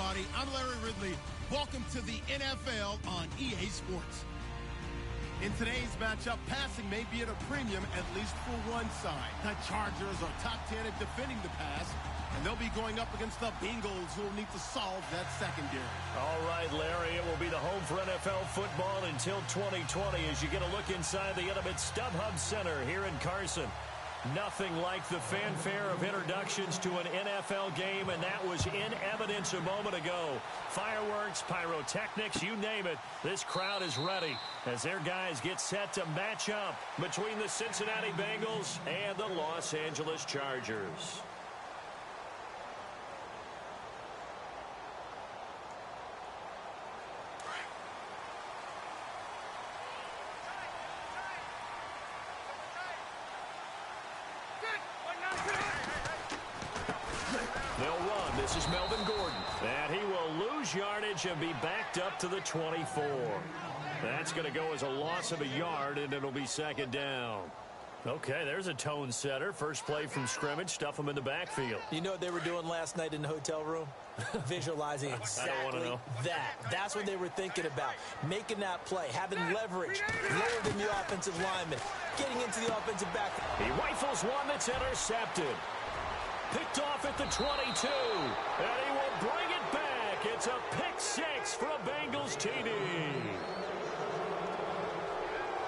everybody. I'm Larry Ridley. Welcome to the NFL on EA Sports. In today's matchup, passing may be at a premium, at least for one side. The Chargers are top 10 at defending the pass, and they'll be going up against the Bengals, who will need to solve that secondary. All right, Larry, it will be the home for NFL football until 2020 as you get a look inside the intimate StubHub Center here in Carson. Nothing like the fanfare of introductions to an NFL game, and that was in evidence a moment ago. Fireworks, pyrotechnics, you name it. This crowd is ready as their guys get set to match up between the Cincinnati Bengals and the Los Angeles Chargers. This is Melvin Gordon, and he will lose yardage and be backed up to the 24. That's going to go as a loss of a yard, and it'll be second down. Okay, there's a tone setter. First play from scrimmage, stuff them in the backfield. You know what they were doing last night in the hotel room? Visualizing exactly that. That's what they were thinking about. Making that play, having leverage, lower than the offensive lineman, getting into the offensive back. He rifles one that's intercepted. Picked off at the 22, and he will bring it back. It's a pick six for a Bengals TD.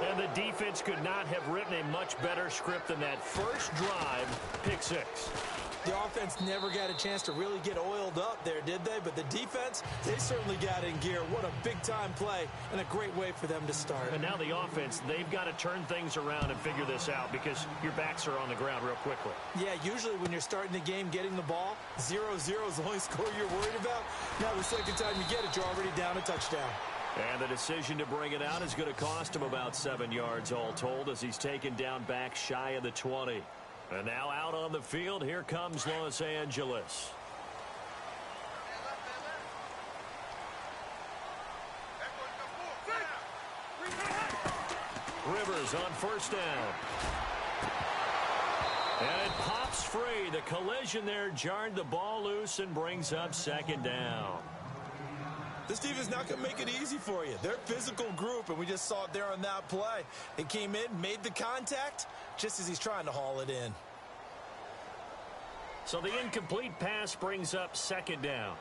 And the defense could not have written a much better script than that first drive, pick six. The offense never got a chance to really get oiled up there, did they? But the defense, they certainly got in gear. What a big-time play and a great way for them to start. And now the offense, they've got to turn things around and figure this out because your backs are on the ground real quickly. Yeah, usually when you're starting the game, getting the ball, 0-0 is the only score you're worried about. Now the second time you get it, you're already down a touchdown. And the decision to bring it out is going to cost him about 7 yards all told as he's taken down back shy of the 20. And now out on the field, here comes Los Angeles. Rivers on first down. And it pops free. The collision there jarred the ball loose and brings up second down. This defense not going to make it easy for you. They're a physical group, and we just saw it there on that play. It came in, made the contact, just as he's trying to haul it in. So the incomplete pass brings up second down.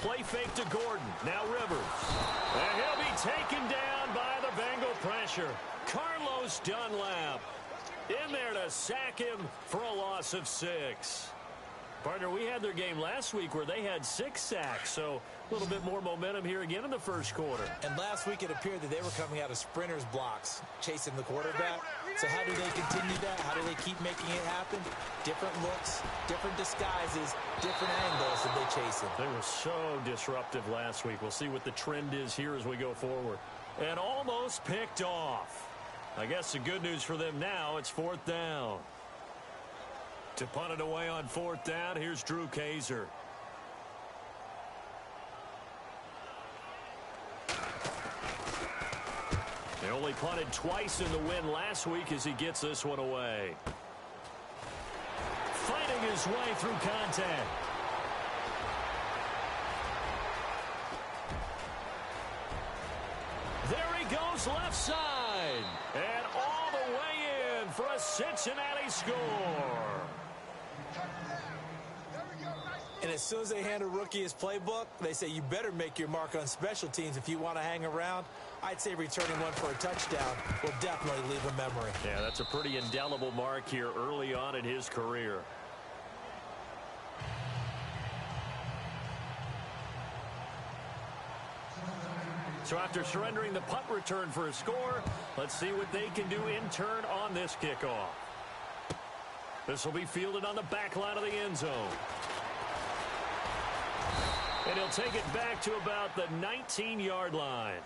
Play fake to Gordon. Now Rivers. And he'll be taken down by the Bengal pressure. Carlos Dunlap in there to sack him for a loss of 6. Partner, we had their game last week where they had 6 sacks, so a little bit more momentum here again in the first quarter. And last week it appeared that they were coming out of sprinters blocks, chasing the quarterback. So how do they continue that? How do they keep making it happen? Different looks, different disguises, different angles that they chase him. They were so disruptive last week. We'll see what the trend is here as we go forward. And almost picked off. I guess the good news for them now, it's fourth down. To punt it away on fourth down, here's Drew Kaiser. They only punted twice in the win last week as he gets this one away. Fighting his way through contact. There he goes left side. And all the way in for a Cincinnati score. And as soon as they hand a rookie his playbook, they say you better make your mark on special teams if you want to hang around. I'd say returning one for a touchdown will definitely leave a memory. Yeah, that's a pretty indelible mark here early on in his career. So after surrendering the punt return for a score, let's see what they can do in turn on this kickoff. This will be fielded on the back line of the end zone. And he'll take it back to about the 19-yard line.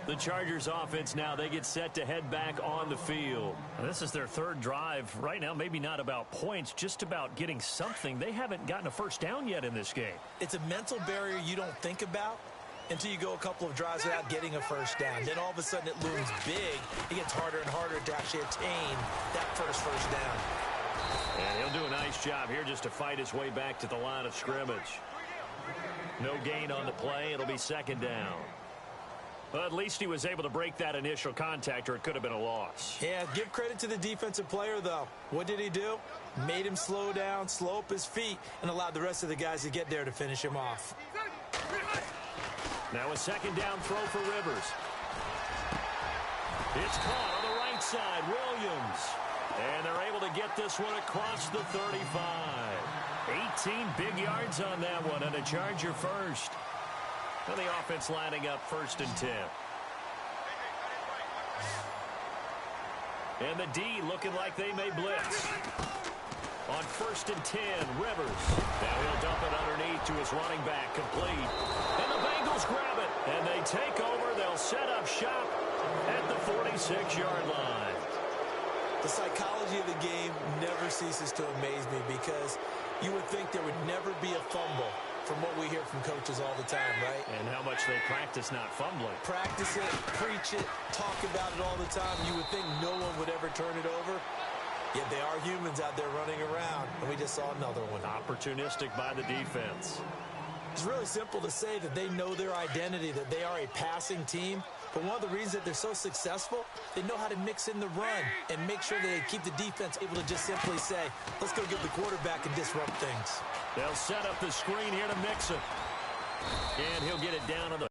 The Chargers offense now, they get set to head back on the field. This is their third drive. Right now, maybe not about points, just about getting something. They haven't gotten a first down yet in this game. It's a mental barrier you don't think about until you go a couple of drives without getting a first down. Then all of a sudden it looms big. It gets harder and harder to actually attain that first down. And he'll do a nice job here just to fight his way back to the line of scrimmage. No gain on the play. It'll be second down. Well, at least he was able to break that initial contact, or it could have been a loss. Yeah, give credit to the defensive player, though. What did he do? Made him slow down, slow up his feet, and allowed the rest of the guys to get there to finish him off. Now a second down throw for Rivers. It's caught on the right side, Williams. And they're able to get this one across the 35. 18 big yards on that one, and a Charger first. Well, the offense lining up 1st and 10. And the D looking like they may blitz. On 1st and 10, Rivers. Now he'll dump it underneath to his running back, complete. And the Bengals grab it, and they take over. They'll set up shop at the 46-yard line. The psychology of the game never ceases to amaze me, because you would think there would never be a fumble from what we hear from coaches all the time, right? And how much they practice not fumbling. Practice it, preach it, talk about it all the time. You would think no one would ever turn it over. Yet they are humans out there running around, and we just saw another one. Opportunistic by the defense. It's really simple to say that they know their identity, that they are a passing team. But one of the reasons that they're so successful, they know how to mix in the run and make sure that they keep the defense able to just simply say, let's go get the quarterback and disrupt things. They'll set up the screen here to Mixon. And he'll get it down on the...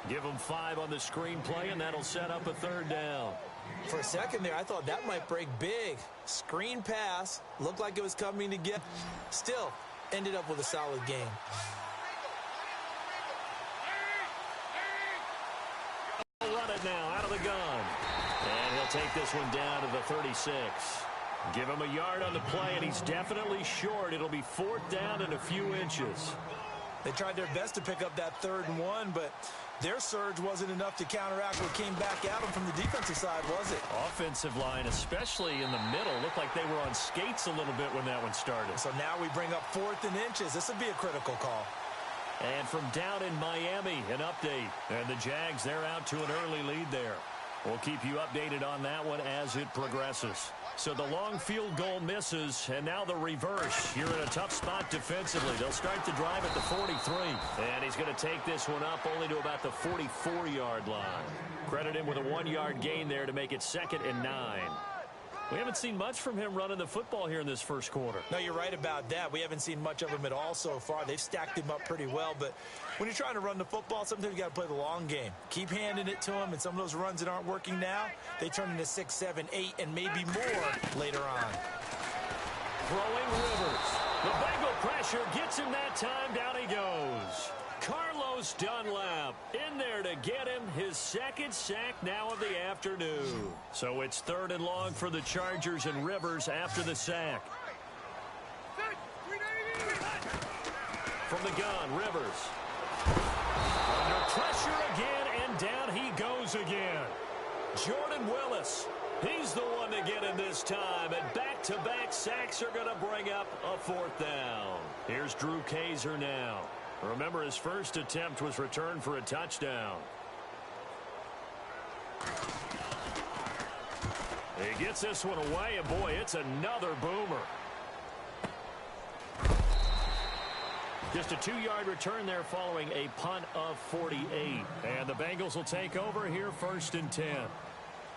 Give him 5 on the screen play, and that'll set up a 3rd down. For a second there, I thought that might break big. Screen pass, looked like it was coming together. Still, ended up with a solid game. Run it now out of the gun. And he'll take this one down to the 36. Give him a yard on the play, and he's definitely short. It'll be 4th down and a few inches. They tried their best to pick up that 3rd and 1, but their surge wasn't enough to counteract what came back at them from the defensive side, was it? Offensive line, especially in the middle, looked like they were on skates a little bit when that one started. So now we bring up 4th and inches. This would be a critical call. And from down in Miami, an update. And the Jags, they're out to an early lead there. We'll keep you updated on that one as it progresses. So the long field goal misses, and now the reverse. You're in a tough spot defensively. They'll start the drive at the 43. And he's going to take this one up only to about the 44-yard line. Credit him with a 1-yard gain there to make it 2nd and 9. We haven't seen much from him running the football here in this first quarter. No, you're right about that. We haven't seen much of him at all so far. They've stacked him up pretty well, but when you're trying to run the football, sometimes you got to play the long game. Keep handing it to him, and some of those runs that aren't working now, they turn into 6, 7, 8, and maybe more later on. Throwing Rivers. The Bengal pressure gets him that time. Down he goes. Carlos Dunlap in there to get him his 2nd sack now of the afternoon. So it's 3rd and long for the Chargers, and Rivers after the sack. From the gun, Rivers. Under pressure again, and down he goes again. Jordan Willis. He's the one to get him this time, and back-to-back sacks are going to bring up a 4th down. Here's Drew Kaiser now. Remember, his first attempt was returned for a touchdown. He gets this one away, and boy, it's another boomer. Just a 2-yard return there following a punt of 48. And the Bengals will take over here 1st and 10.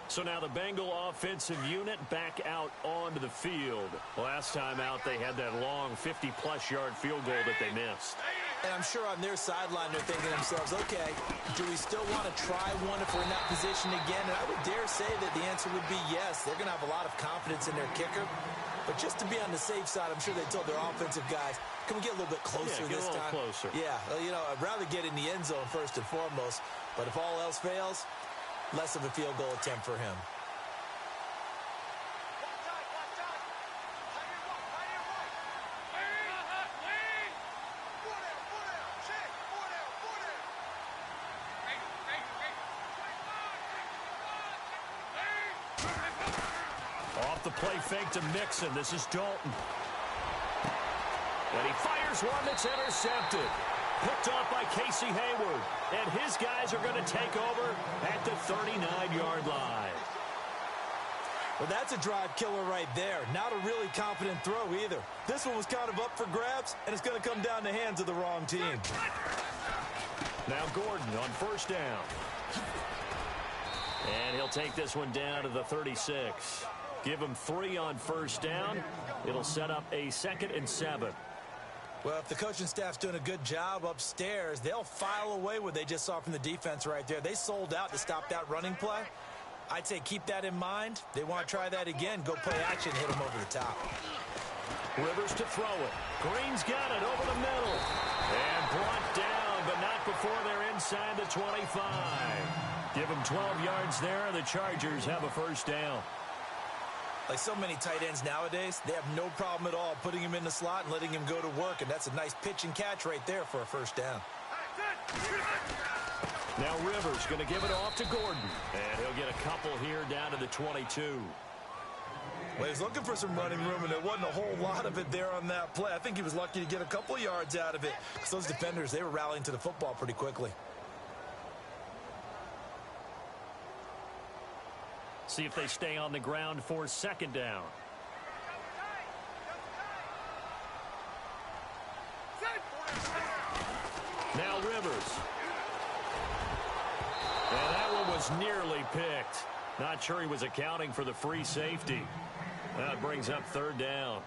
So now the Bengal offensive unit back out onto the field. Last time out, they had that long 50-plus yard field goal that they missed. And I'm sure on their sideline they're thinking to themselves, okay, do we still want to try one if we're in that position again? And I would dare say that the answer would be yes. They're going to have a lot of confidence in their kicker. But just to be on the safe side, I'm sure they told their offensive guys, can we get a little bit closer this time? Closer. Yeah, well, you know, I'd rather get in the end zone first and foremost. But if all else fails, less of a field goal attempt for him. Off the play fake to Mixon. This is Dalton. And he fires one that's intercepted. Picked off by Casey Hayward. And his guys are going to take over at the 39-yard line. Well, that's a drive killer right there. Not a really confident throw either. This one was kind of up for grabs, and it's going to come down the hands of the wrong team. Now Gordon on first down. And he'll take this one down to the 36. Give him 3 on first down. It'll set up a 2nd and 7. Well, if the coaching staff's doing a good job upstairs, they'll file away what they just saw from the defense right there. They sold out to stop that running play. I'd say keep that in mind. They want to try that again. Go play action, hit them over the top. Rivers to throw it. Green's got it over the middle. And brought down, but not before they're inside the 25. Give them 12 yards there. The Chargers have a first down. Like so many tight ends nowadays, they have no problem at all putting him in the slot and letting him go to work, and that's a nice pitch and catch right there for a first down. Now Rivers going to give it off to Gordon, and he'll get a couple here down to the 22. Well, he's looking for some running room, and there wasn't a whole lot of it there on that play. I think he was lucky to get a couple yards out of it, because those defenders, they were rallying to the football pretty quickly. See if they stay on the ground for 2nd down. Now Rivers. And that one was nearly picked. Not sure he was accounting for the free safety. That brings up 3rd down.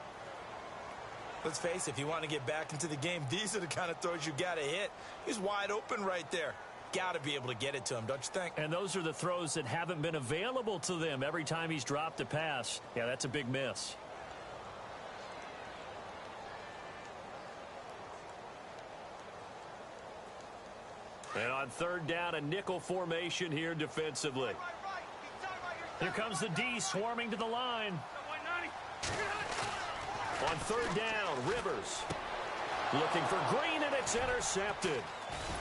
Let's face it, if you want to get back into the game, these are the kind of throws you got to hit. He's wide open right there. Got to be able to get it to him, don't you think? And those are the throws that haven't been available to them every time he's dropped a pass. Yeah, that's a big miss. And on 3rd down, a nickel formation here defensively. Here comes the D swarming to the line. On 3rd down, Rivers. Looking for Green, and it's intercepted.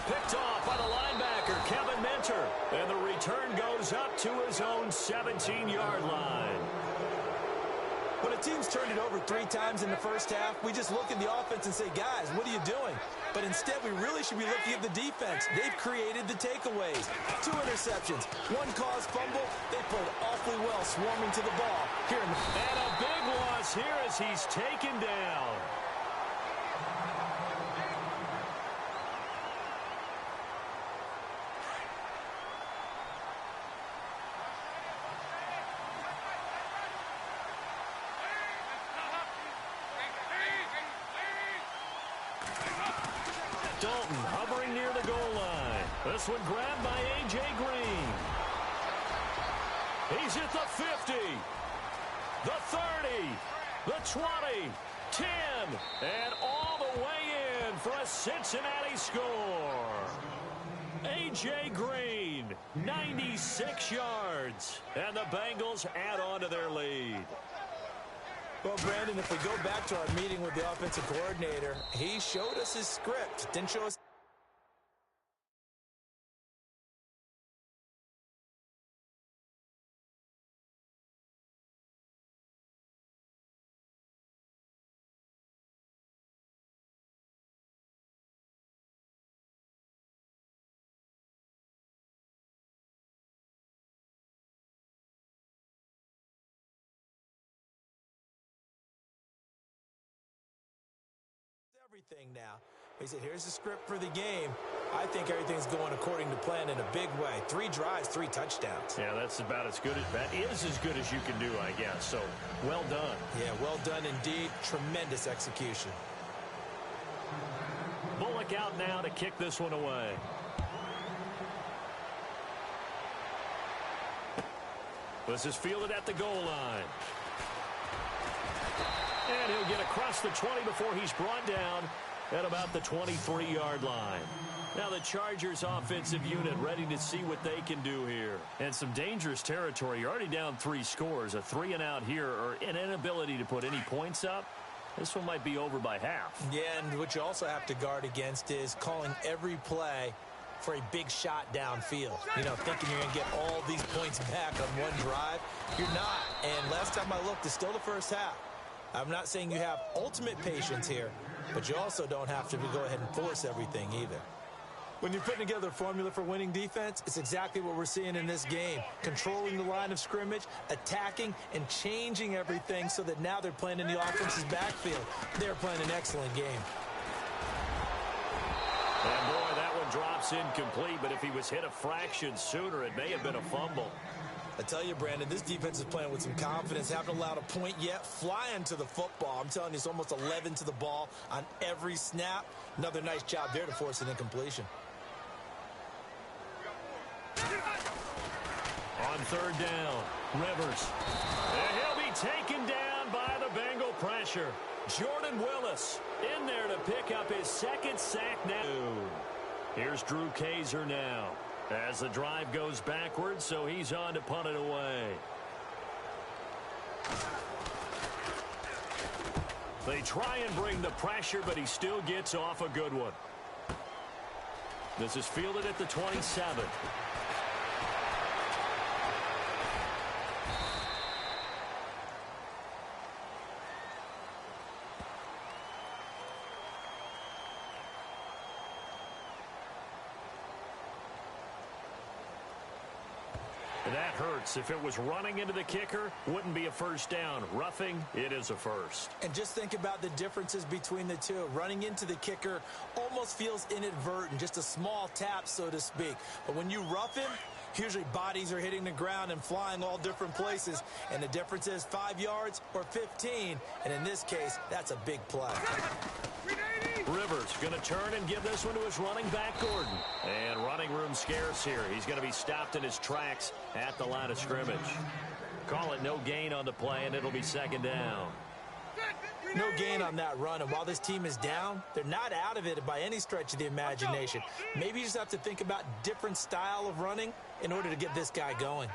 Picked off by the linebacker, Kevin Minter. And the return goes up to his own 17-yard line. When a team's turned it over 3 times in the first half, we just look at the offense and say, guys, what are you doing? But instead, we really should be looking at the defense. They've created the takeaways. 2 interceptions, 1 caused fumble. They played awfully well swarming to the ball. Here in the and a big loss here as he's taken down. Dalton hovering near the goal line. This one grabbed by A.J. Green. He's at the 50, the 30, the 20, 10, and all the way in for a Cincinnati score. A.J. Green, 96 yards, and the Bengals add on to their lead. Well, Brandon, if we go back to our meeting with the offensive coordinator, he showed us his script. Didn't show us. Everything now. He said, here's the script for the game. I think everything's going according to plan in a big way. 3 drives, 3 touchdowns. Yeah, that's about as good as that is as good as you can do, I guess. So, well done. Yeah, well done indeed. Tremendous execution. Bullock out now to kick this one away. This is fielded at the goal line. And he'll get across the 20 before he's brought down at about the 23-yard line. Now the Chargers offensive unit ready to see what they can do here. And some dangerous territory. You're already down 3 scores. A 3-and-out here, or an inability to put any points up. This one might be over by half. Yeah, and what you also have to guard against is calling every play for a big shot downfield. You know, thinking you're going to get all these points back on one drive. You're not. And last time I looked, it's still the first half. I'm not saying you have ultimate patience here, but you also don't have to go ahead and force everything either. When you're putting together a formula for winning defense, it's exactly what we're seeing in this game. Controlling the line of scrimmage, attacking, and changing everything so that now they're playing in the offense's backfield. They're playing an excellent game. And boy, that one drops incomplete, but if he was hit a fraction sooner, it may have been a fumble. I tell you, Brandon, this defense is playing with some confidence. Haven't allowed a point yet. Flying to the football. I'm telling you, it's almost 11 to the ball on every snap. Another nice job there to force an incompletion. On third down, Rivers. And he'll be taken down by the Bengal pressure. Jordan Willis in there to pick up his second sack now. Here's Drew Kaiser now as the drive goes backwards, so he's on to punt it away. They try and bring the pressure, but he still gets off a good one. This is fielded at the 27. That hurts. If it was running into the kicker, wouldn't be a first down. Roughing, it is a first. And just think about the differences between the two. Running into the kicker almost feels inadvertent, just a small tap, so to speak. But when you rough him, usually bodies are hitting the ground and flying all different places. And the difference is 5 yards or 15. And in this case, that's a big play. Rivers going to turn and give this one to his running back, Gordon. And running room scarce here. He's going to be stopped in his tracks at the line of scrimmage. Call it no gain on the play, and it'll be second down. No gain on that run, and while this team is down, they're not out of it by any stretch of the imagination. Maybe you just have to think about different style of running in order to get this guy going.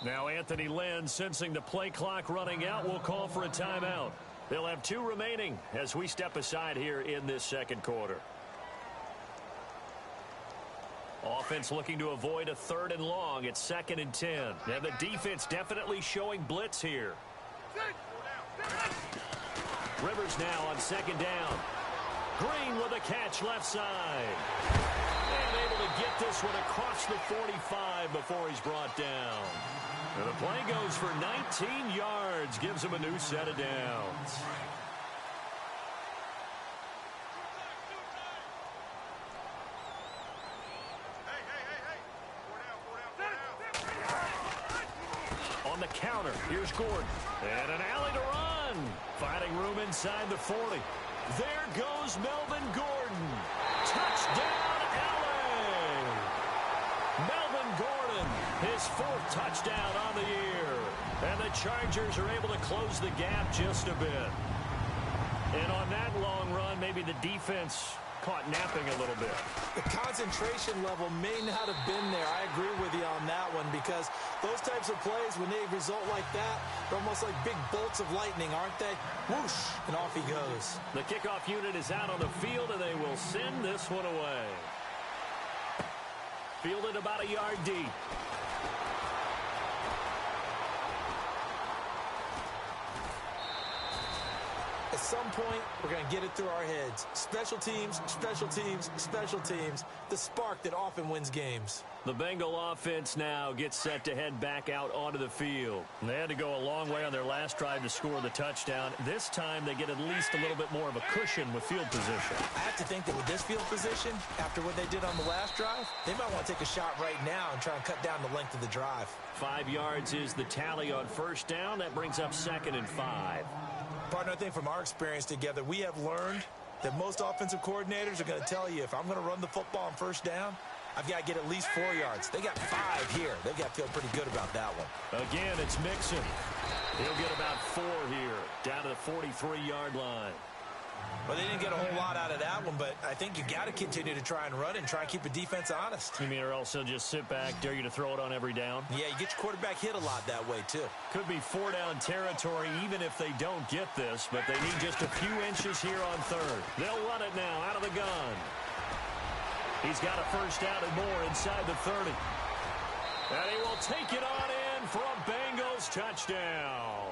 Now Anthony Lynn, sensing the play clock running out, will call for a timeout. They'll have 2 remaining as we step aside here in this second quarter. Offense looking to avoid a 3rd and long. It's 2nd and 10. And the defense definitely showing blitz here. Rivers now on 2nd down. Green with a catch left side. And able to get this one across the 45 before he's brought down. And the play goes for 19 yards, gives him a new set of downs. On the counter, here's Gordon. And an alley to run. Finding room inside the 40. There goes Melvin Gordon. Touchdown, LA! Melvin Gordon, his 4th touchdown on the year. And the Chargers are able to close the gap just a bit. And on that long run, maybe the defense caught napping a little bit. The concentration level may not have been there. I agree with you on that one, because those types of plays, when they result like that, they're almost like big bolts of lightning, aren't they? Whoosh, and off he goes. The kickoff unit is out on the field, and they will send this one away. Fielded about a yard deep. At some point, we're going to get it through our heads. Special teams, special teams, special teams. The spark that often wins games. The Bengal offense now gets set to head back out onto the field. They had to go a long way on their last drive to score the touchdown. This time, they get at least a little bit more of a cushion with field position. I have to think that with this field position, after what they did on the last drive, they might want to take a shot right now and try and cut down the length of the drive. 5 yards is the tally on first down. That brings up 2nd and 5. Partner, I think from our experience together, we have learned that most offensive coordinators are going to tell you, if I'm going to run the football on first down, I've got to get at least 4 yards. They got 5 here. They've got to feel pretty good about that one. Again, it's Mixon. He'll get about 4 here, down to the 43-yard line. Well, they didn't get a whole lot out of that one, but I think you got to continue to try and run and try and keep the defense honest. You mean or else they'll just sit back, dare you to throw it on every down? Yeah, you get your quarterback hit a lot that way, too. Could be 4-down territory even if they don't get this, but they need just a few inches here on third. They'll run it now out of the gun. He's got a first down and more inside the 30. And he will take it on in for a Bengals touchdown.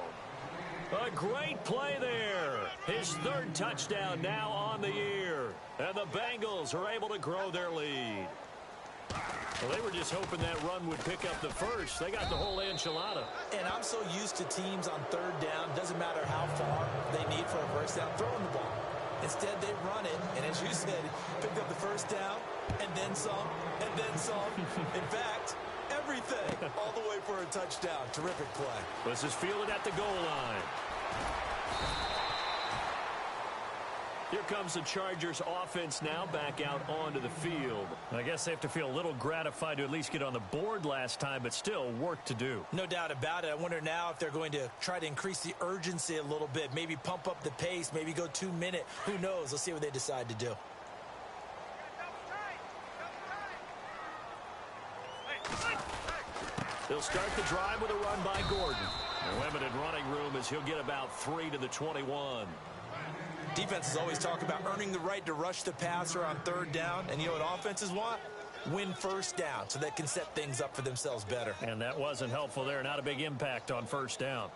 A great play there. His third touchdown now on the year. And the Bengals are able to grow their lead. Well, they were just hoping that run would pick up the first. They got the whole enchilada. And I'm so used to teams on third down, doesn't matter how far they need for a first down, throwing the ball. Instead, they run it, and as you said, picked up the first down, and then some, and then some. In fact, everything all the way for a touchdown. Terrific play. This is fielded at the goal line. Here comes the Chargers offense now back out onto the field. I guess they have to feel a little gratified to at least get on the board last time, but still work to do. No doubt about it. I wonder now if they're going to try to increase the urgency a little bit, maybe pump up the pace, maybe go 2 minute. Who knows? Let's see what they decide to do. They'll start the drive with a run by Gordon. Limited running room as he'll get about 3 to the 21. Defenses always talk about earning the right to rush the passer on third down. And you know what offenses want? Win first down so they can set things up for themselves better. And that wasn't helpful there. Not a big impact on first down.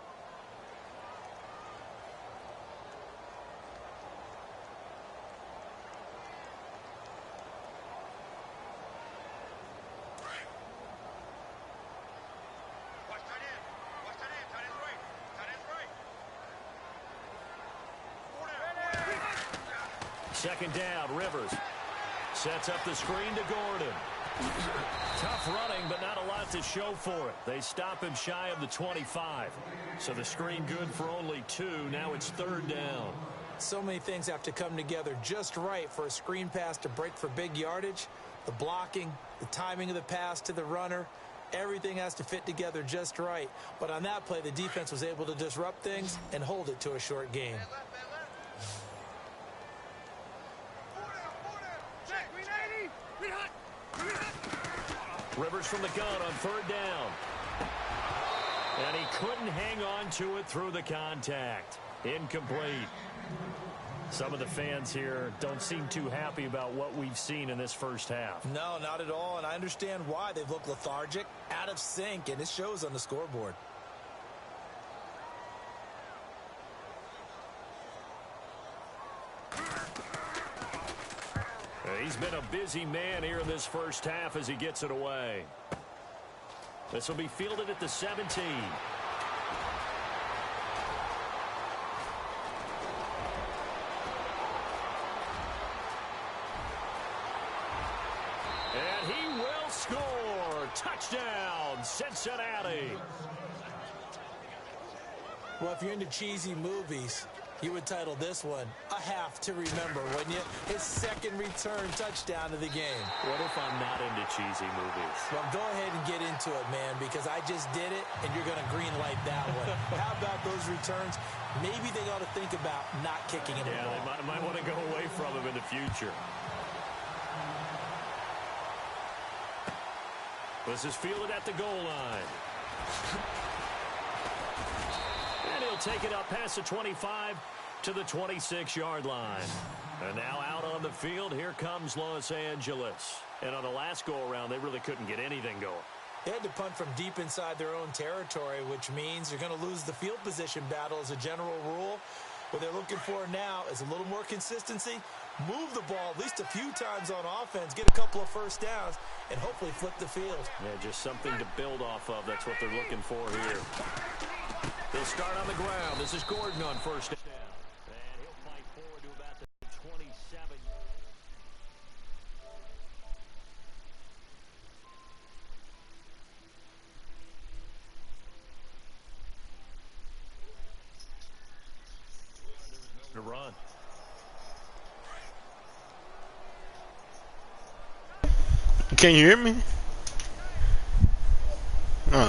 Second down, Rivers sets up the screen to Gordon. Tough running, but not a lot to show for it. They stop him shy of the 25. So the screen good for only 2. Now it's third down. So many things have to come together just right for a screen pass to break for big yardage. The blocking, the timing of the pass to the runner, everything has to fit together just right. But on that play, the defense was able to disrupt things and hold it to a short game. Rivers from the gun on third down. And he couldn't hang on to it through the contact. Incomplete. Some of the fans here don't seem too happy about what we've seen in this first half. No, not at all, and I understand why. They've looked lethargic, out of sync, and it shows on the scoreboard. He's been a busy man here in this first half as he gets it away. This will be fielded at the 17. And he will score. Touchdown, Cincinnati. Well, if you're into cheesy movies, you would title this one A Half to Remember, wouldn't you? His second return touchdown of the game. What if I'm not into cheesy movies? Well, go ahead and get into it, man, because I just did it, and you're going to green light that one. How about those returns? Maybe they ought to think about not kicking him. Yeah, they might want to go away from him in the future. This is fielded at the goal line. And he'll take it up past the 25 to the 26-yard line. And now out on the field, here comes Los Angeles. And on the last go-around, they really couldn't get anything going. They had to punt from deep inside their own territory, which means you're going to lose the field position battle as a general rule. What they're looking for now is a little more consistency, move the ball at least a few times on offense, get a couple of first downs, and hopefully flip the field. Yeah, just something to build off of. That's what they're looking for here. They'll start on the ground. This is Gordon on first down. And he'll fight forward to about the 27. To run. Can you hear me? Play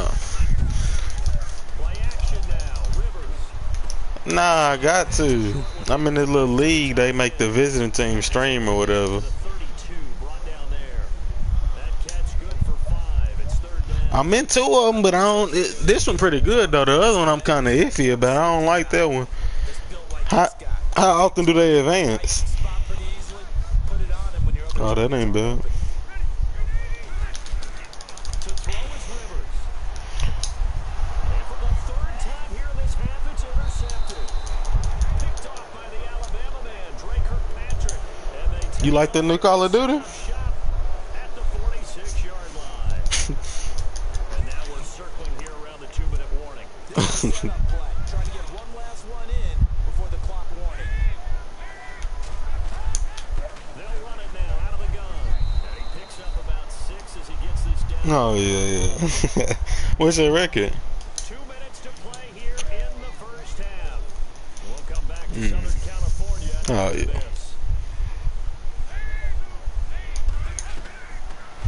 action now. Rivers. Nah, I got to. I'm in this little league. They make the visiting team stream or whatever. I'm into them, but I don't. This one pretty good though. The other one I'm kind of iffy about. I don't like that one. How often do they advance? Oh, that ain't bad. You like that new Call of Duty? At the 46-yard line. And now we're circling here around the 2-minute warning. This is a setup play. Trying to get one last one in before the clock warning. They'll run it now out of the gun. And he picks up about 6 as he gets this down. Oh, yeah. What's your record? 2 minutes to play here in the first half. We'll come back to Southern California. Oh, yeah.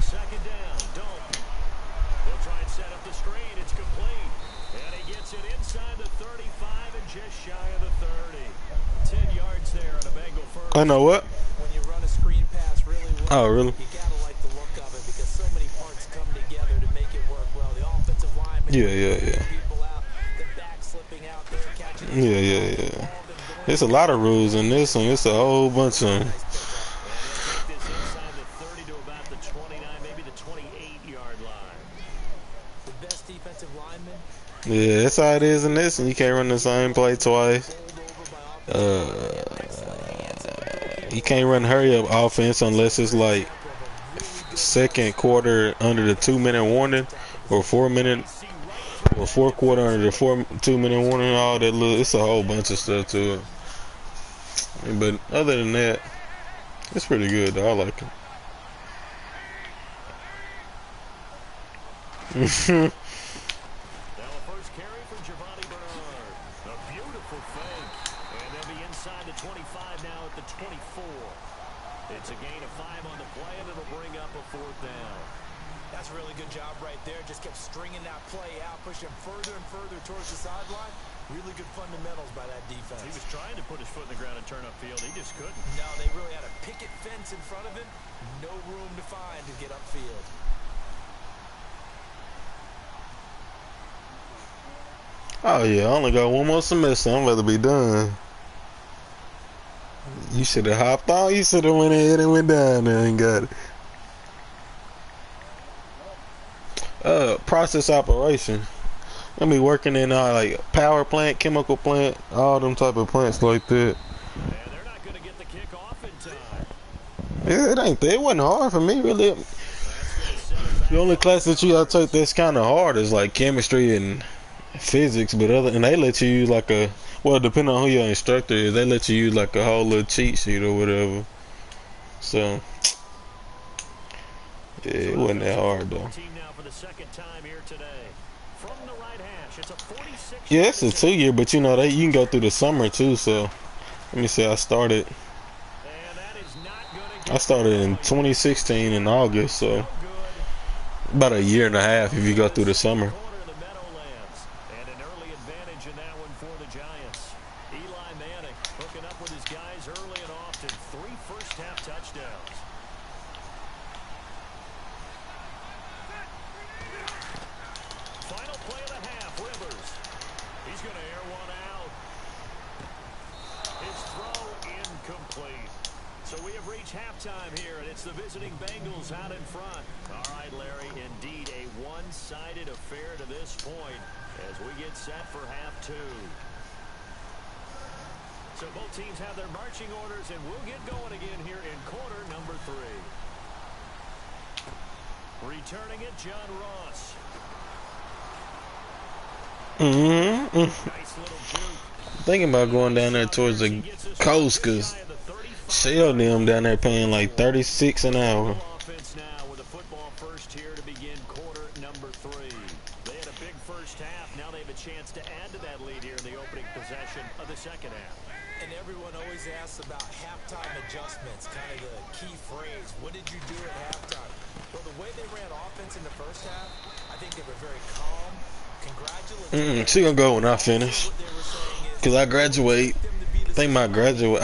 Second down, Dalton. He'll try and set up the screen. It's complete. And he gets it inside the 35 and just shy of the 30. 10 yards there on a Bengal first. I know what? When you run a screen pass really well, Oh, really? you gotta like the look of it because so many parts come together to make it work well. The offensive lineman, Yeah. people out, the back slipping out there, catching Yeah. There's a lot of rules in this one. It's a whole bunch of them. Yeah, that's how it is in this, and you can't run the same play twice. You can't run hurry up offense unless it's like second quarter under the 2-minute warning, or 4-minute, or fourth quarter under the 2-minute warning. All that little, it's a whole bunch of stuff to it. But other than that, it's pretty good though. I like it. It's a gain of 5 on the play, and it'll bring up a 4th down. That's a really good job right there. Just kept stringing that play out, pushing further and further towards the sideline. Really good fundamentals by that defense. He was trying to put his foot in the ground and turn upfield. He just couldn't. No, they really had a picket fence in front of him. No room to find to get upfield. Oh yeah, I only got one more semester. I'm about to be done. You should have hopped on. You should have went ahead and went down there and got it. Process operation. I be working in like power plant, chemical plant, all them type of plants like that. And they're not going to get the kick off in time. Yeah, it ain't that. It wasn't hard for me really. The only class that you gotta take that's kind of hard is like chemistry and physics, but and they let you use like a, well, depending on who your instructor is, they let you use like a whole little cheat sheet or whatever. So yeah, it wasn't that hard though. Yeah, it's a 2-year, but you know you can go through the summer too. So let me see, I started in 2016 in August, so about a year and a half if you go through the summer. Halftime here, and it's the visiting Bengals out in front. All right, Larry, indeed a one-sided affair to this point as we get set for half 2. So both teams have their marching orders, and we'll get going again here in quarter number 3. Returning it, John Ross. Nice little juke. Thinking about going down there towards the coast, because Shell them down there paying like $36 an hour. Offense now with a football first here to begin quarter number 3. They had a big first half. Now they have a chance to add to that lead here in the opening possession of the second half. And everyone always asks about halftime adjustments, kind of the key phrase. What did you do at halftime? Well, the way they ran offense in the first half, I think they were very calm, congratulatory. She gonna go when I finish, because I graduate think I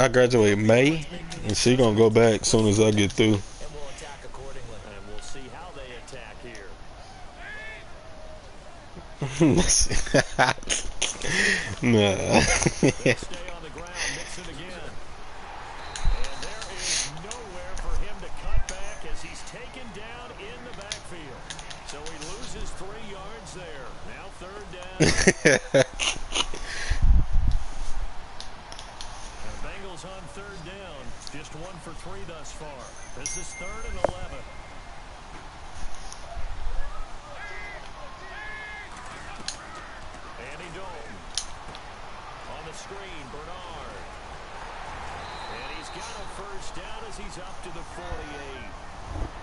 graduate May, and she gonna go back as soon as I get through. And we'll attack accordingly. And we'll see how they attack here. Nah. Stay on the ground, mix it again. And there is nowhere for him to cut back as he's taken down in the backfield. So he loses 3 yards there. Now 3rd down. And the Bengals on 3rd down. Just 1 for 3 thus far. This is 3rd and 11. Andy Dalton. On the screen, Bernard. And he's got a 1st down as he's up to the 48.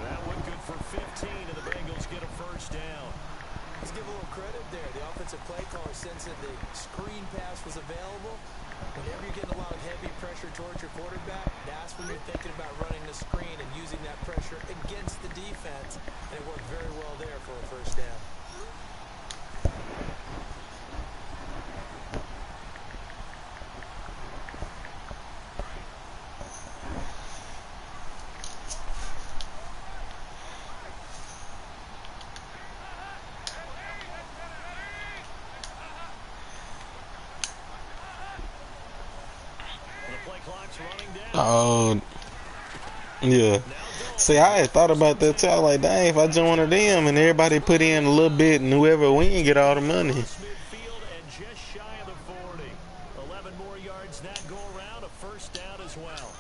That one good for 15, and the Bengals get a 1st down. Let's give a little credit there. The offensive play caller sensed that the screen pass was available. Whenever you're getting a lot of heavy pressure towards your quarterback, that's when you're thinking about running the screen and using that pressure against the defense. And it worked very well there for a 1st down. Oh, yeah. See, I had thought about that too. I was like, dang, if I join one of them and everybody put in a little bit and whoever win get all the money. Midfield and just shy of the 40. 11 more yards that go around, a 1st down as well.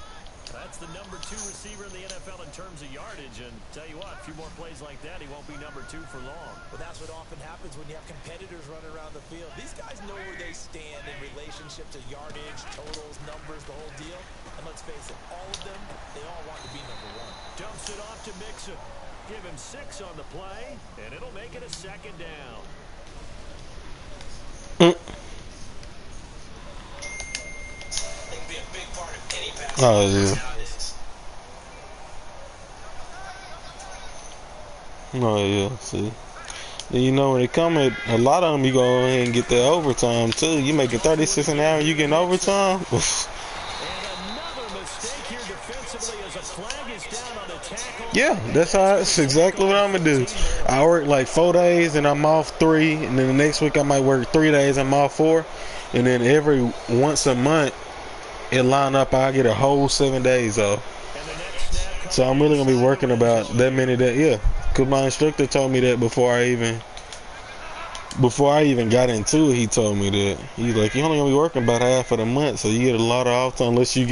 That's the number 2 receiver in the NFL in terms of yardage. And tell you what, a few more plays like that, he won't be number 2 for long. Well, that's what often happens when you have competitors running around the field. These guys know where they stand in relationship to yardage, totals, numbers, the whole deal. And let's face it, all of them, they all want to be number 1. Dumps it off to Mixon. Give him 6 on the play, and it'll make it a 2nd down. Oh, yeah. Oh, yeah, see. Then you know when they come at a lot of them, you go ahead and get that overtime too. You making 36 an hour, you getting overtime. And another mistake here defensively as a flag is down on the tackle. Yeah, that's exactly what I'm gonna do. I work like 4 days and I'm off 3, and then the next week I might work 3 days and I'm off 4, and then every once a month it line up. I get a whole 7 days off. So I'm really gonna be working about that many days. Yeah. Cause my instructor told me that before I even got into it. He told me that he's like, you're only gonna be working about half of the month, so you get a lot of off time unless you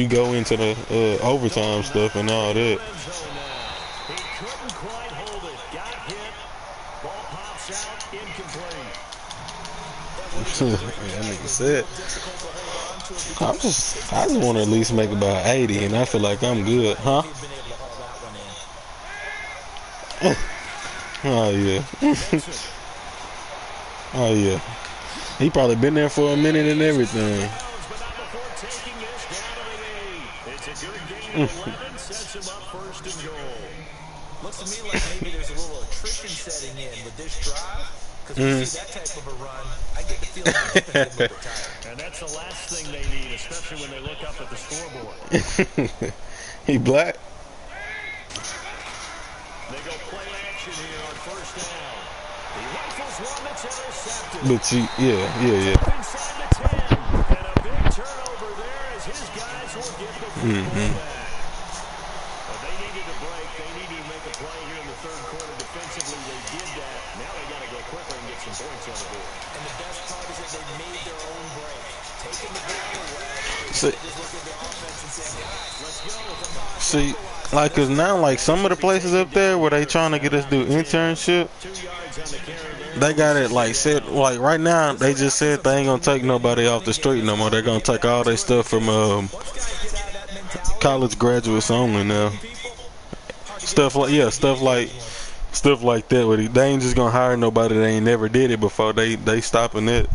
go into the overtime stuff and all that. He couldn't quite hold it. Got hit. Ball pops out. Incomplete. That nigga said, I just want to at least make about 80, and I feel like I'm good, huh? Oh yeah. Oh yeah. He probably been there for a minute and everything. It's a good gain of 11, sets him up 1st and goal. Looks to me like maybe there's a little attrition setting in with this drive. Because we see that type of a run, I get the feeling that they're going to retire. And that's the last thing they need, especially when they look up at the scoreboard. He black? They go play action here on 1st down. He rifles one that's intercepted. But yeah. Inside the 10. And a big turnover there as his guys will get the football back. But they needed a break. They needed to make a play here in the 3rd quarter. Defensively, they did that. Now they got to go quicker and get some points on the board. And the best part is that they made their own break. Taking the ball away. See, Just look at the offense and say, guys, let's go. see, like, cause now, like, some of the places up there where they trying to get us to do internship, 2 yards on the carry there. they got it like set. Like right now, they just said they ain't gonna take nobody off the street no more. They're gonna take all their stuff from college graduates only now. Stuff like that. Where they ain't just gonna hire nobody that ain't never did it before. They stopping it.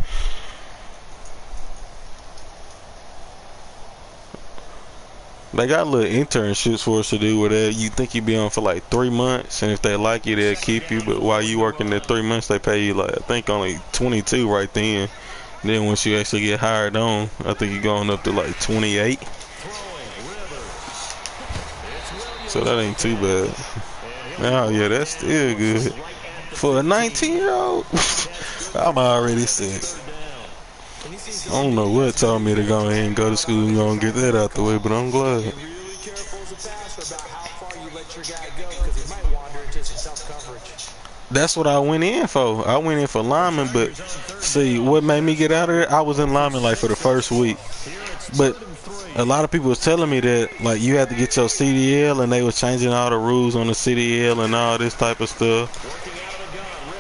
They got little internships for us to do where you think you be on for like 3 months, and if they like you, they'll keep you. But while you working there 3 months, they pay you like I think only 22 right then. Then once you actually get hired on, I think you're going up to like 28. So that ain't too bad. Oh yeah, that's still good. For a 19-year-old, I'm already sick. I don't know what told me to go ahead and go to school and go and get that out the way, but I'm glad. That's what I went in for. I went in for lineman, but see, what made me get out of there, I was in lineman like for the first week. But a lot of people was telling me that like you had to get your CDL, and they was changing all the rules on the CDL and all this type of stuff.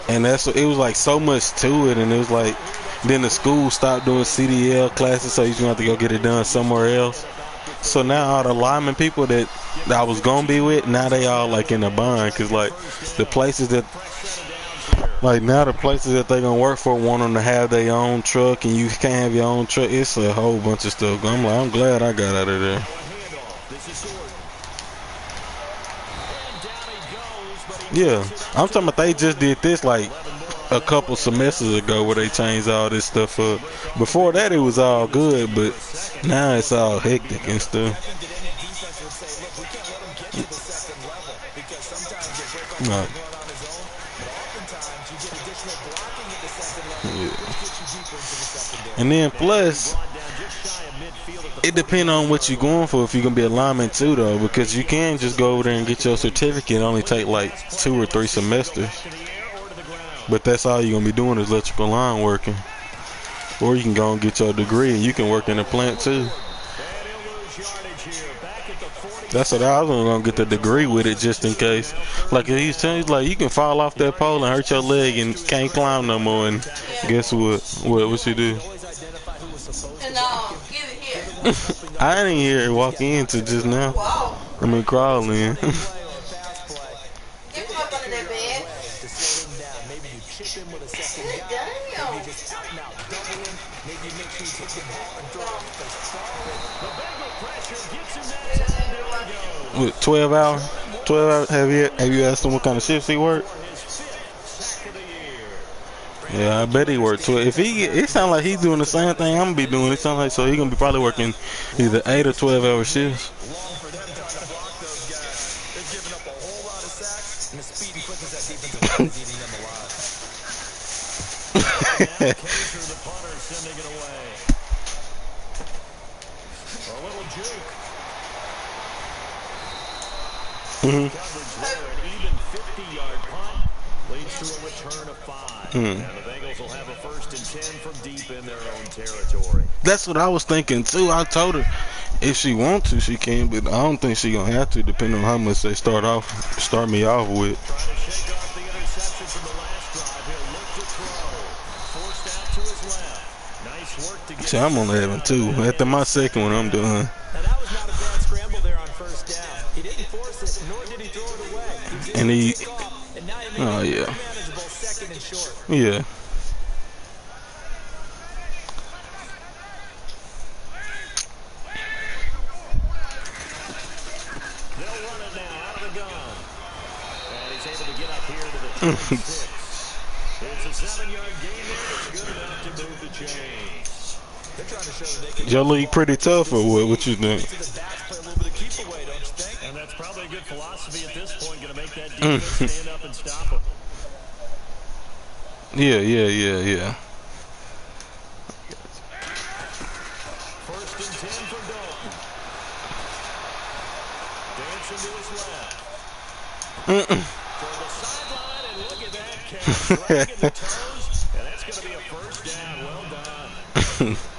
And it was like so much to it, and it was like then the school stopped doing CDL classes, so you're gonna have to go get it done somewhere else. So now all the lineman people that I was gonna be with, now they all like in a bind, cause like the places that they gonna work for want them to have their own truck, and you can't have your own truck. It's a whole bunch of stuff. I'm glad I got out of there. Yeah, I'm talking about they just did this like a couple semesters ago where they changed all this stuff up. Before that, it was all good, but now it's all hectic and stuff. Right. Yeah. And then plus, it depends on what you're going for if you're going to be a lineman too, though, because you can just go over there and get your certificate. It only take like 2 or 3 semesters. But that's all you're going to be doing is electrical line working. Or you can go and get your degree and you can work in a plant too. That's what I was going to get the degree with it just in case. Like he's telling you, like you can fall off that pole and hurt your leg and can't climb no more. And guess what? What you do? I didn't hear it walk in to just now. I mean, crawl in. What, 12 hours? 12 hours? Have you asked him what kind of shifts he work? Yeah, I bet he worked 12. It sounds like he's doing the same thing I'm gonna be doing. It sounds like so he's gonna be probably working either 8 or 12-hour shifts. That's what I was thinking too. I told her if she wants to, she can, but I don't think she gonna have to, depending on how much they start me off with. See, I'm only having 2. After my second one, I'm done. And oh yeah. Yeah. It's a 7-yard gain there. It's good enough to move the chains. Your league pretty tough, or what? What you think? And that's probably a good philosophy at this point. Going to make that defense stand up and stop them. Yeah. First and 10 for Dalton. Dancing to his left. For the sideline, and look at that catch. Dragging the toes, and that's going to be a first down. Well done.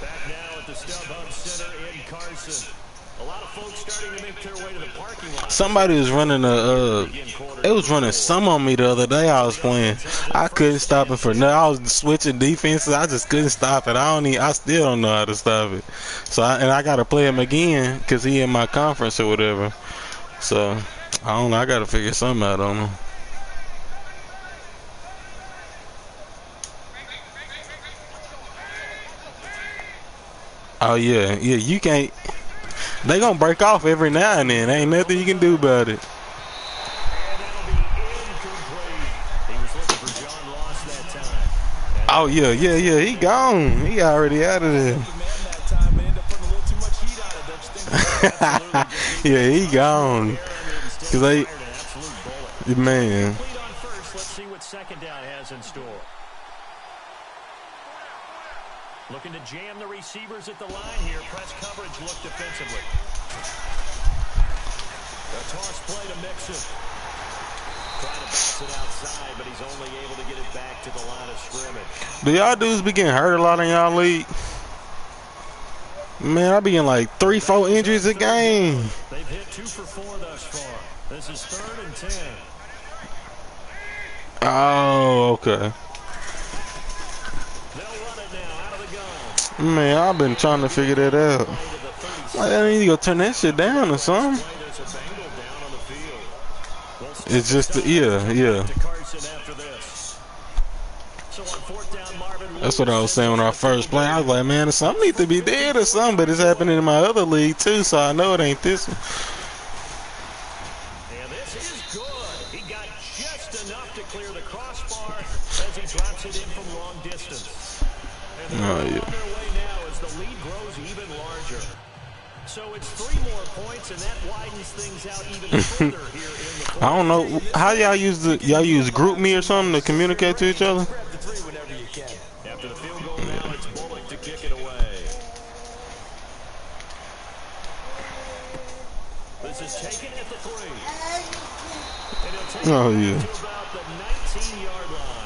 Back now at the StubHub Center in Carson. A lot of folks starting to make their way to the parking lot. Somebody was running it was running some on me the other day. I was playing. I couldn't stop it for nothing. I was switching defenses. I just couldn't stop it. I still don't know how to stop it. So I got to play him again because he in my conference or whatever. So I don't know. I got to figure something out on him. Oh yeah. You can't. They gonna break off every now and then. Ain't nothing you can do about it. Oh, yeah. He gone. He already out of there. Yeah, he gone. Cause they, man. Let's see what second down has in store. Looking to jam the receivers at the line here. Press coverage look defensively. A toss play to Mixon. Trying to bounce it outside, but he's only able to get it back to the line of scrimmage. Do y'all dudes be getting hurt a lot in y'all league? Man, I be getting like 3-4 injuries a game. They've hit 2 for 4 thus far. This is 3rd and 10. Oh, okay. They'll run it now out of the gun. Man, I've been trying to figure that out. I need to go turn that shit down or something. It's just, yeah. That's what I was saying when I first played. I was like, man, something needs to be dead or something, but it's happening in my other league too, so I know it ain't this one. And this is good. He got just enough to clear the crossbar as he drops it in from long distance. And they're on their way now as the lead grows even larger. So it's 3 more points, and that widens things out even further here in the fourth. I don't know how y'all use group me or something to communicate to each other. After the field goal now, it's Bullock to kick it away. This is taken at the 3. And he'll take it to about the 19-yard line.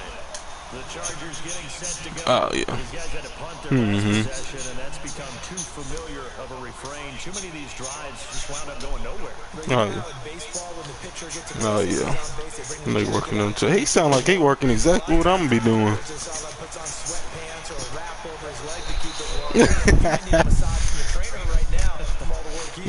The Chargers getting set to go. Oh, yeah. These guys had to punt their last possession, and that's become too familiar of a refrain. Too many of these drives just wound up going nowhere. Oh, yeah. They working them too. He sound like he working exactly what I'm gonna be doing.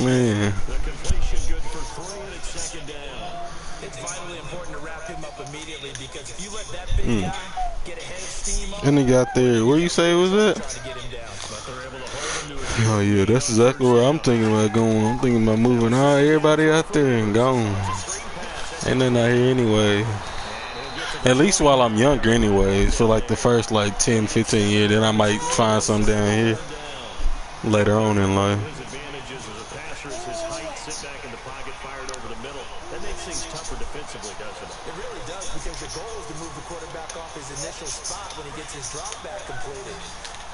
Man. The completion good for 3, and it's second down. It's vitally important to wrap him up immediately because if you let that big guy get ahead of steam on, And he got there. Where you say it was at? Oh yeah, that's exactly where I'm thinking about going. I'm thinking about moving all everybody out there and gone. Ain't nothing out here anyway. At least while I'm younger anyway. For like the first like 10, 15 years, then I might find something down here later on in life. his advantages as a passer is his height, sit back in the pocket, fired over the middle. That makes things tougher defensively, doesn't it? It really does, because the goal is to move the quarterback off his initial spot when he gets his drop back completed.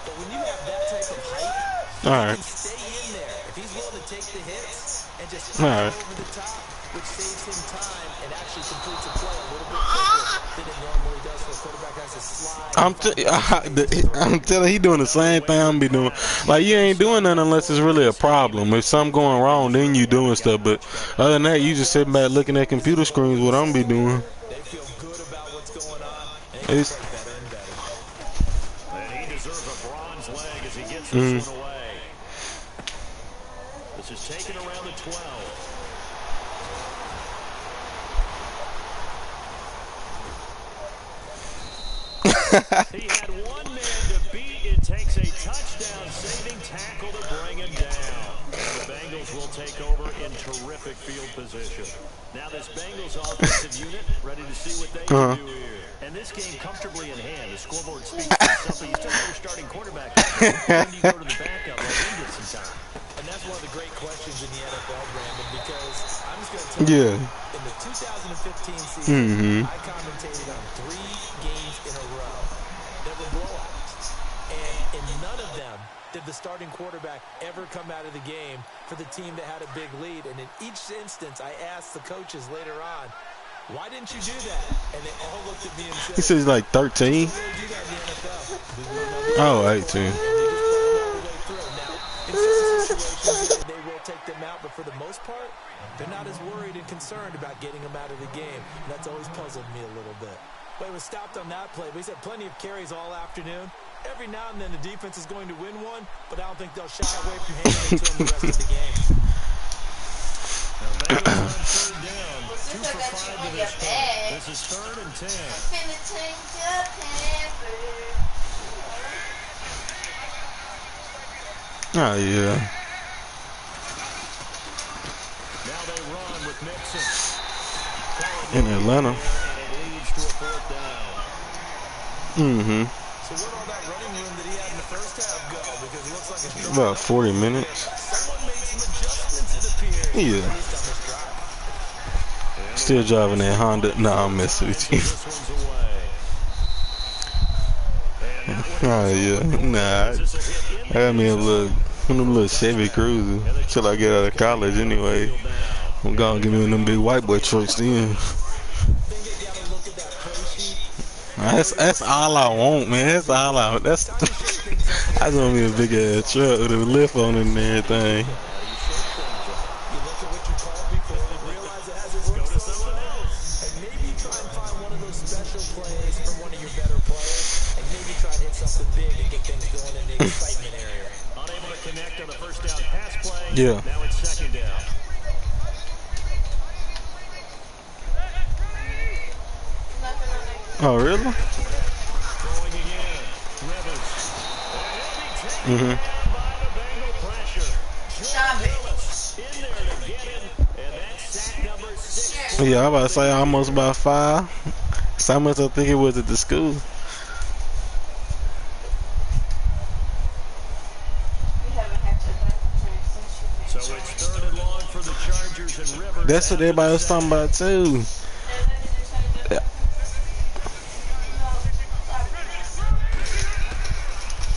But when you have that type of height, he can stay in there. If he's willing to take the hits and just over the top, which saves him time and actually completes a play a little bit quicker than it normally does for a quarterback has to slide. I'm telling you, he doing the same thing I'm be doing. Like, you ain't doing nothing unless it's really a problem. If something going wrong, then you doing stuff. But other than that, you just sitting back looking at computer screens. What I'm be doing. They feel good about what's going on. It's, Better and better. And he deserves a bronze leg as he gets this one away. This is taken around the 12. He had one man to beat. It takes a touchdown-saving tackle to bring him down. And the Bengals will take over in terrific field position. Now this Bengals offensive unit ready to see what they can do here. And this game comfortably in hand. The scoreboard speaks for itself, but you still have your starting quarterback. When do you go to the backup? Let him get some time. And that's one of the great questions in the NFL, Brandon, because I'm just going to tell you, in the 2015 season, I commentated on 3 games in a row that were blowouts. And in none of them did the starting quarterback ever come out of the game for the team that had a big lead. And in each instance, I asked the coaches later on, why didn't you do that? And they all looked at me and said, he says like 13. Oh, 18. In certain situations, they will take them out, but for the most part, they're not as worried and concerned about getting them out of the game. And that's always puzzled me a little bit. But he was stopped on that play. But he's had plenty of carries all afternoon. Every now and then the defense is going to win one, but I don't think they'll shy away from handing it to him the rest of the game. Now, Bengals on 3rd down. 2 for 5 to this point. This is 3rd and 10. Oh yeah. Now they run with Mixon. In Atlanta. And it leads to a 4th down. So So where'd all that running room that he had in the first half go? Because it looks like it's about 40 minutes. someone made some adjustments, it appears. Yeah. At least on this drive. Still driving that Honda. Nah, I'm messing with you. Oh, yeah. Nah. I got me a little Chevy Cruiser till I get out of college anyway. I'm gonna give me one of them big white boy trucks then. That's all I want, man. That's all I want. I just want me a big ass truck with a lift on it and everything. Yeah. Now it's second down. Oh, really? Throwing again. Rivers. Mm-hmm. In there to get it. And that's sack number 6. Yeah, I'm about to say almost about 5. That's how much I think it was at the school. So it's 3rd and long for the Chargers and Rivers. That's what everybody was talking about too.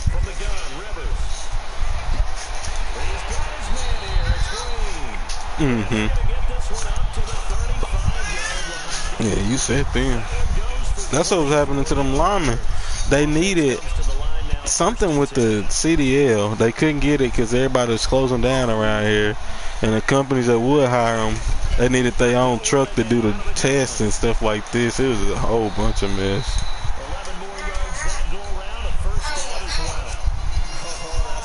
From the gun, Rivers. He's got his man here. It's Green. Mm-hmm. To get this one up to the 35-yard line. Yeah, you said then. That's what was happening to them linemen. They needed something with the CDL. They couldn't get it because everybody was closing down around here. And the companies that would hire them, they needed their own truck to do the tests and stuff like this. It was a whole bunch of mess. 11 more yards that go around. A first down as well.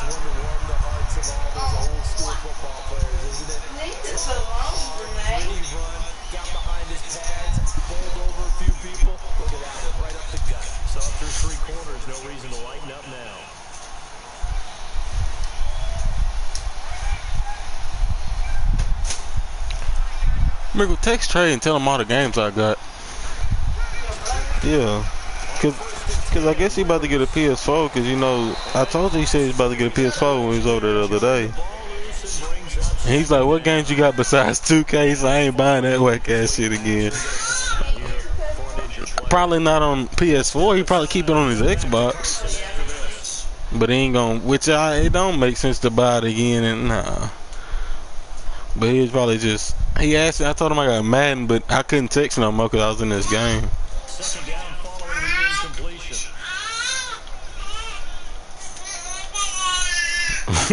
That's one to warm the hearts of all those old school football players, isn't it? He run, got behind his pads, bowled over a few people. Look at that one, right up the gut. Saw through 3 quarters. No reason to lighten up now. Miracle, text Trey and tell him all the games I got. Yeah. Cause I guess he about to get a PS4. Cause you know, I told you he said he's about to get a PS4 when he was over there the other day. And he's like, what games you got besides 2K? He's like, I ain't buying that whack ass shit again. Probably not on PS4. He probably keep it on his Xbox. But he ain't gonna, it don't make sense to buy it again, and nah. But he was probably just, he asked me, I told him I got Madden, but I couldn't text no more because I was in this game. Second down following the incompletion.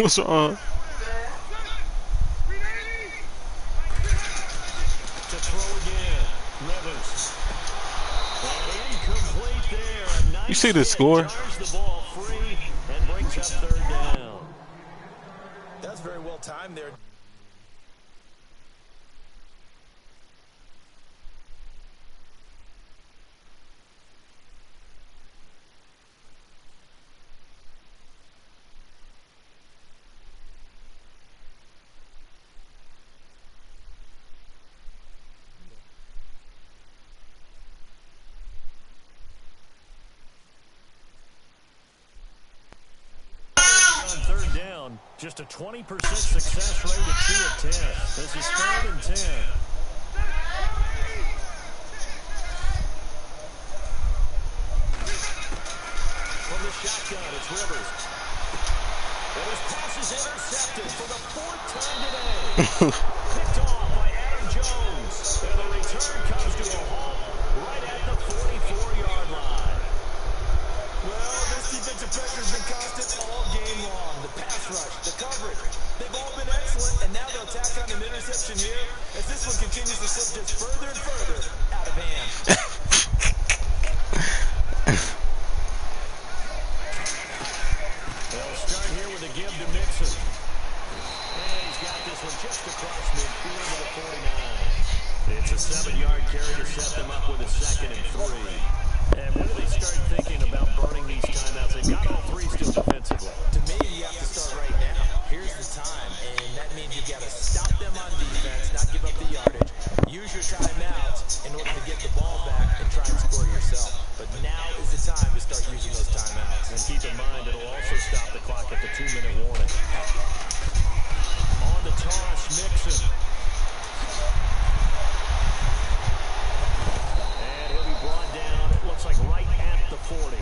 What's wrong? To throw again. Rivers. And incomplete there. A nice You see the score? charge the ball free and brings up 3rd down. That's very well timed there. On 3rd down, just a 20% success rate at 2 of 10. This is 3rd and 10. From the shotgun, it's Rivers. And his pass is intercepted for the 4th time today. Picked off by Adam Jones. And the return comes to a halt right at the 44-yard line. Well, this defensive pressure has been constant all game long. The pass rush, the coverage, they've all been excellent, and now they'll tack on an interception here as this one continues to slip just further and further out of hand. They'll start here with a give to Mixon. And he's got this one just across midfield to the 49. It's a 7-yard carry to set them up with a 2nd and 3. And when do they start thinking about burning these timeouts? They've got all 3 still defensively. To me, you have to start right now. Here's the time, and that means you've got to stop them on defense, not give up the yardage. Use your timeouts in order to get get the ball back and try and score yourself. But now is the time to start using those timeouts. And keep in mind, it'll also stop the clock at the 2-minute warning. On the toss, Mixon. And he'll be brought down, it looks like right at the 40.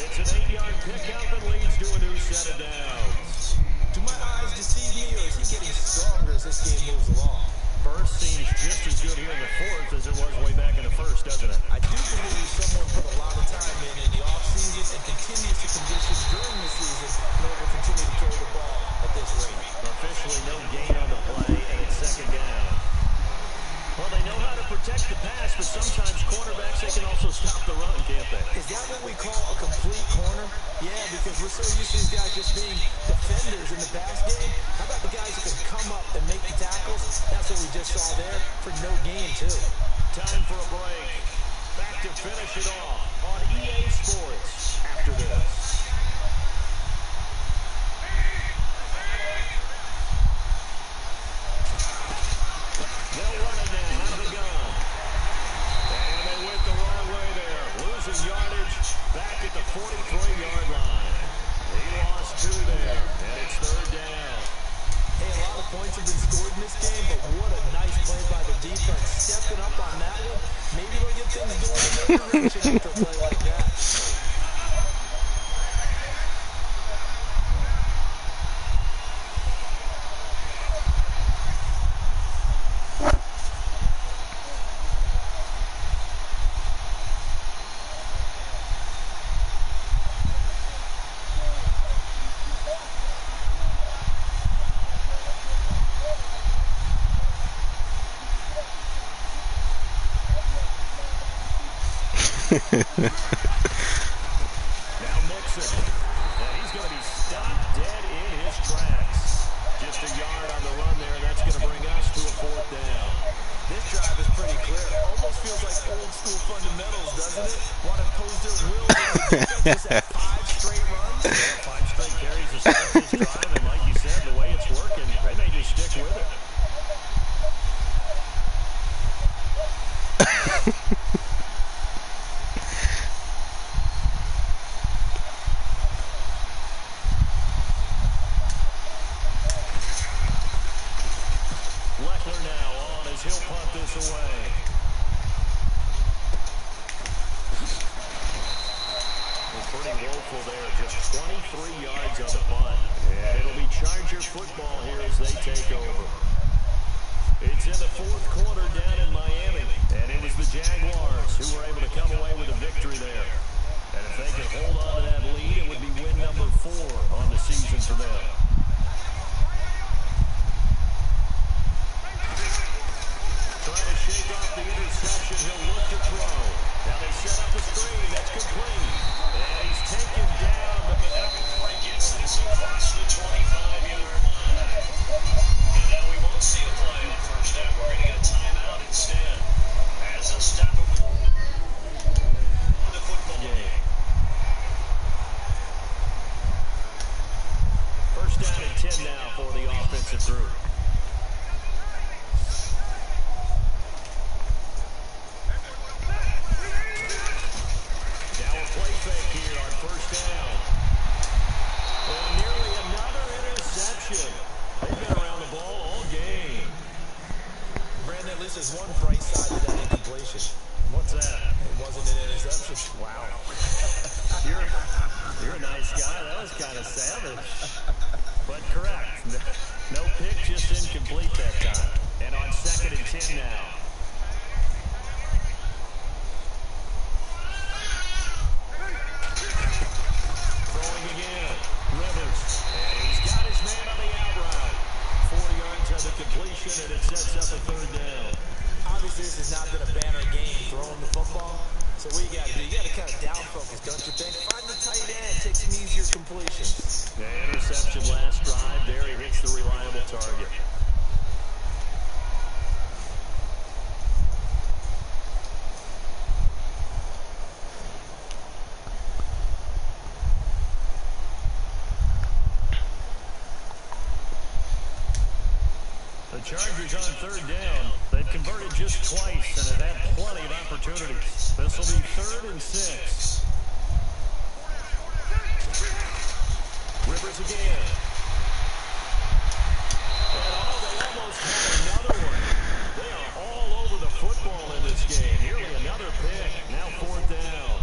It's an 8-yard pickup and leads to a new set of downs. Do my eyes deceive me, or is he getting stronger as this game moves along? First seems just as good here in the fourth as it was way back in the first, doesn't it? I do believe someone put a lot of time in the offseason and continues to condition during the season in order to continue to carry the ball at this rate. Officially no gain on the play, and it's second down. Well, they know how to protect the pass, but sometimes cornerbacks, they can also stop the run, can't they? Is that what we call a complete corner? Yeah, because we're so used to these guys just being defenders in the pass game. How about the guys who can come up and make the tackles? That's what we just saw there for no gain, too. Time for a break. Back to finish it off on EA Sports after this. They'll run it now on the gun. And they went the wrong way there. Losing yardage back at the 43-yard line. He lost 2 there, and it's third down. Hey, a lot of points have been scored in this game, but what a nice play by the defense. Stepping up on that one. Maybe they'll get things going in their direction after a play like that. Now Mixon. And he's going to be stopped dead in his tracks. Just a yard on the run there, and that's going to bring us to a fourth down. This drive is pretty clear. Almost feels like old school fundamentals, doesn't it? Want to impose their will on the defense at 5 straight runs? Yeah, 5 straight carries to start this drive, and like you said, the way it's working, they may just stick with it. He'll punt this away. Well, pretty woeful there. Just 23 yards on the punt. And it'll be Charger football here as they take over. It's in the fourth quarter down in Miami. And it was the Jaguars who were able to come away with a victory there. And if they could hold on to that lead, it would be win number 4 on the season for them. Trying to shake off the interception. He'll look to throw. Now they set up the screen. That's complete. And he's taken down. But that before he gets this across the 25-yard line. And now we won't see a play on first down. We're going to get a timeout instead. As a stop of the football game. First down and 10 now for the offensive group. Play fake here on first down. And nearly another interception. They've been around the ball all game. Brandon, at least there's one bright side to that incompletion. What's that? It wasn't an interception. Wow. You're a nice guy. That was kind of savage. But correct. No pick, just incomplete that time. And on second and 10 now. Completion, and it sets up a third down. Obviously, this has not been a banner game throwing the football. So what you got to do? You got to kind of down focus, don't you think? Find the tight end, take some easier completions. The interception last drive. There he hits the reliable target. The Chargers on third down. They They've converted just twice and have had plenty of opportunities. This will be 3rd and 6. Rivers again. And they almost had another one. They are all over the football in this game. Nearly another pick. Now 4th down.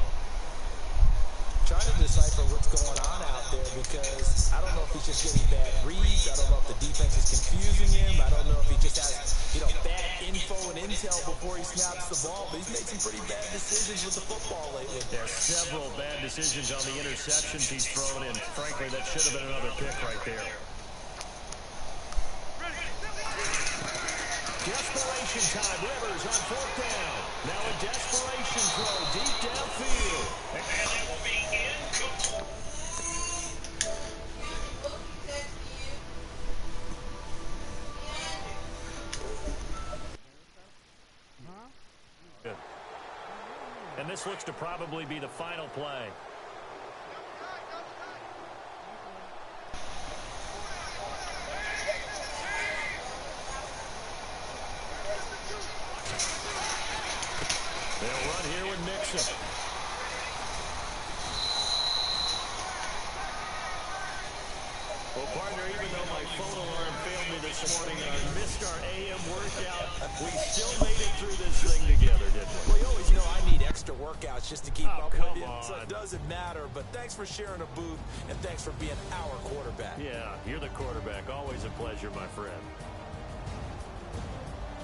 Trying to decipher what's going on out there because I don't know if he's just getting bad reads. I don't know if the defense is confusing him. I don't know if he just has, bad info and intel before he snaps the ball. But he's made some pretty bad decisions with the football lately. There's several bad decisions on the interceptions he's thrown in. Frankly, that should have been another pick right there. Desperation time. Rivers on 4th down. Now a desperation throw deep downfield. And it will be incomplete. And this looks to probably be the final play. They'll run here with Nixon. Well, partner, even though my phone alarm failed me this morning and I missed our AM workout, we still made it through this thing together, didn't we? Well, you always know I need extra workouts just to keep up with you. On. So it doesn't matter, but thanks for sharing a booth, and thanks for being our quarterback. Yeah, you're the quarterback. Always a pleasure, my friend.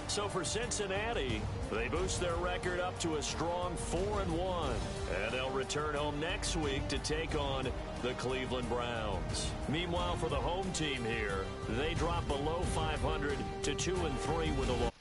So for Cincinnati, they boost their record up to a strong 4-1. And they'll return home next week to take on the Cleveland Browns. Meanwhile, for the home team here, they drop below 500 to 2-3 with a loss.